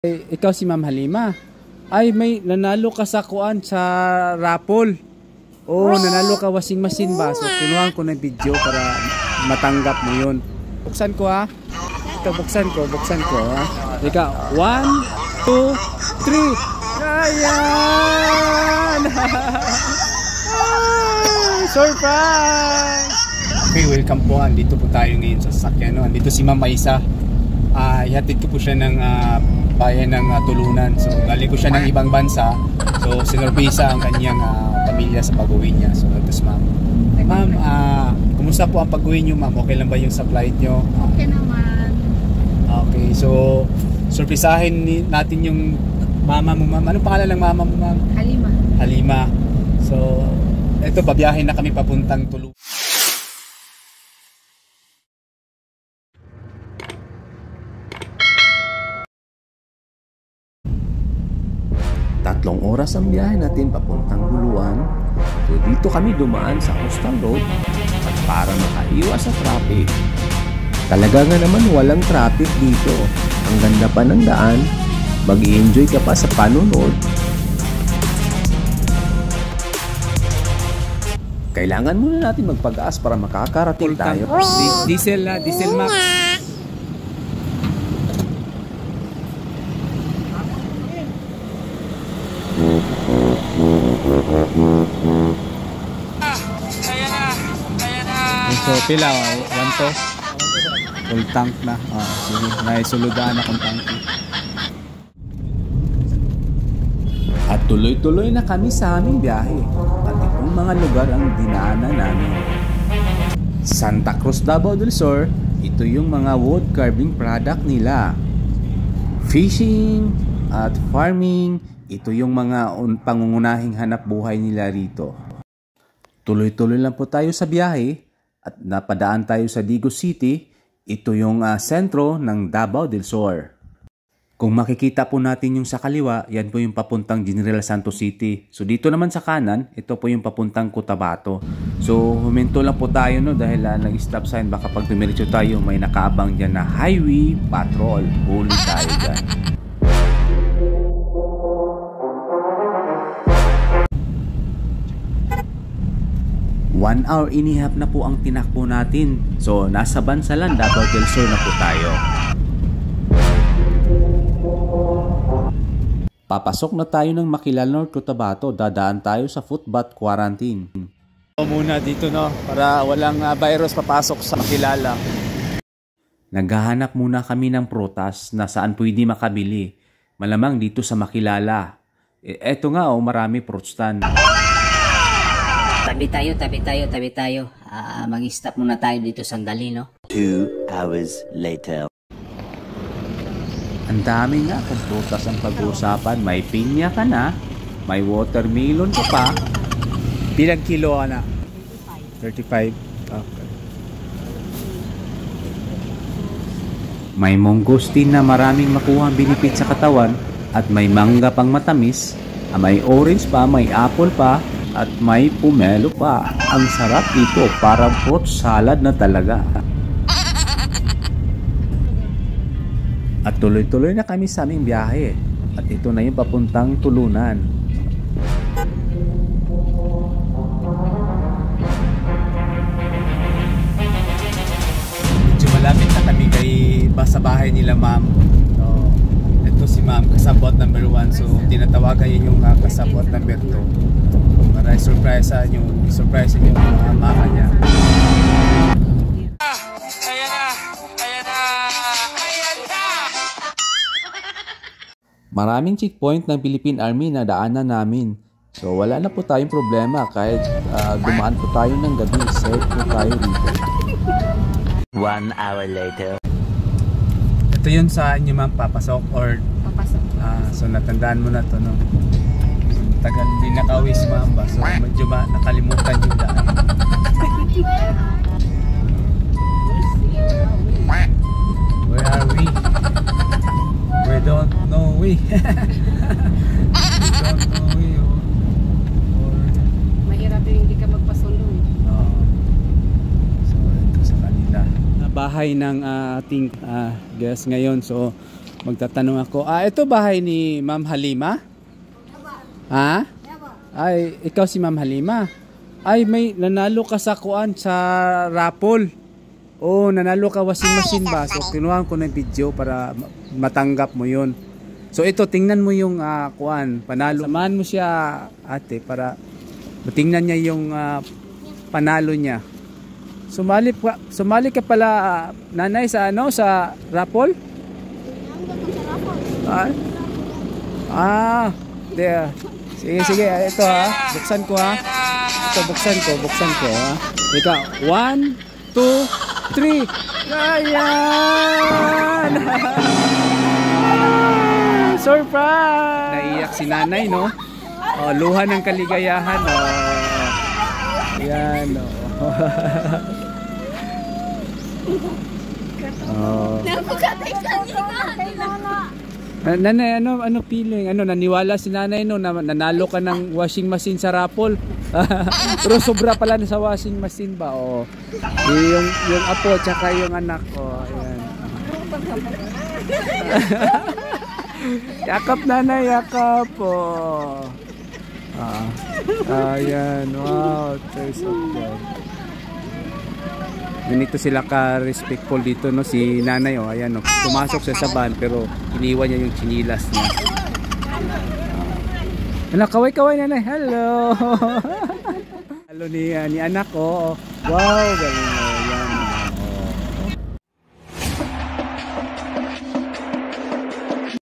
Ikaw si Ma'am Halima. Ay, may nanalo ka sa kuan sa raffle. Oh, nanalo ka washing machine ba? So, kinuhaan ko ng video para matanggap mo yun. Buksan ko ha. Ito, buksan ko ha. Ika, 1, 2, 3. Ayan! Surprise! Okay, welcome po. Andito po tayo ngayon sa sasakyan. No? Andito si Ma'am Aisa. Ihatid ko po siya ng bayan ng Tulunan. So, galing ko siya ng ibang bansa. So, sinurbisa ang kanyang pamilya sa pag-uwi niya. So, tapos ma'am. Ma'am, kumusta po ang pag-uwi niyo, ma'am? Okay lang ba yung sa flight niyo? Okay naman. Okay, so, surprisahin natin yung mama mo, ma'am. Anong pangalan ng mama mo, ma'am? Halima. Halima. So, eto, babiyahin na kami papuntang Tulunan. Tatlong oras ang biyahe natin papuntang Buluan. So dito kami dumaan sa Coastal Road at para makaiwas sa traffic. Talaga nga naman walang traffic dito. Ang ganda pa ng daan. Mag-i-enjoy ka pa sa panunod. Kailangan muna natin magpag-gas para makakarating tayo. Diesel na, diesel max. So pila, 1 to full tank na. Sige, naisuludaan akong tanki. At tuloy-tuloy na kami sa aming biyahe. At itong mga lugar ang dinaanan namin. Santa Cruz, Davao del Sur, ito yung mga wood carving product nila. Fishing at farming, ito yung mga pangungunahing hanap buhay nila rito. Tuloy-tuloy lang po tayo sa biyahe at napadaan tayo sa Digo City. Ito yung sentro ng Davao del Sur. Kung makikita po natin yung sa kaliwa, yan po yung papuntang General Santos City. So dito naman sa kanan, ito po yung papuntang Cotabato. So huminto lang po tayo no dahil nag-stop sign. Baka pag dumiretso tayo may nakaabang dyan na highway patrol. Huli tayo dyan. One hour inihap na po ang tinakbo natin. So, nasa Bansalan, Davao del Sur na po tayo. Papasok na tayo ng Maquilal North, Cotabato. Dadaan tayo sa footbath quarantine. Muna dito no, para walang virus papasok sa Maquilala. Naghahanap muna kami ng prutas na saan pwede makabili. Malamang dito sa Maquilala. Eto nga marami fruit stand. Tabi tayo. Mag-stop muna tayo dito sandali, no? 2 hours later. Ang dami nga kung prutas ang pag-uusapan. May pinya ka na, may watermelon ka pa. Bilang kilo na? 35. Okay. May mangosteen na maraming makuha ang benefit sa katawan at may mangga pang matamis, may orange pa, may apple pa, at may pomelo pa. Ang sarap dito, parang fruit salad na talaga. At tuloy-tuloy na kami sa aming biyahe. At ito na yung papuntang Tulunan. Medyo malapit na kami sa bahay nila, ma'am. So, ito si ma'am, kasabot number 1. So, tinatawagan yun yung kasabot number 2. Para surprise yung mama niya. Ayan na. Maraming checkpoint ng Philippine Army na daanan namin. So wala na po tayong problema kahit dumaan po tayo ng gabi. Safe po tayo dito. 1 hour later. Ito yun sa inyo, ma'am, papasok or Papasok. so natandaan mo na to, no? Tagal din nakauwi si ma'am ba? So medyo nakalimutan yung daan. Where are we? We don't know we. Mahirap yung hindi ka magpasulong. So ito sa kanila. Bahay ng ating guest ngayon. So Magtatanong ako. Ito bahay ni Ma'am Halima? Ha? Ay, ikaw si Ma'am Halima. Ay, may nanalo ka sa kuan sa raffle. Oh, nanalo ka washing machine ba? So, kinuha ko ng video para matanggap mo yun. So, ito, tingnan mo yung kuan, panalo. Samahan mo siya, ate, para matingnan niya yung panalo niya. Sumali ka pala, nanay, sa ano, sa raffle? There. Sige, ito ha. Buksan ko ha. Ito, buksan ko ha. Ikaw, 1, 2, 3. Ayan! Surprise! Naiyak si nanay, no? Oh, luha ng kaligayahan, oh. Ayan, oh. Oh. Nanay, ano feeling? Naniwala si nanay no na nanalo ka ng washing machine sa raffle? Pero sobra pala na sa washing machine ba? Oh. Yung apo tsaka yung anak ko. Ayan. Yakap nanay, yakap po. Ayan, wow, taste of God. Ganito sila ka-respectful dito, no? Si nanay, oh, ayan, no? Pumasok siya sa van pero iniwan niya yung chinilas niya. Kaway-kaway nanay, hello. Hello ni anak ko, oh. Wow, galing.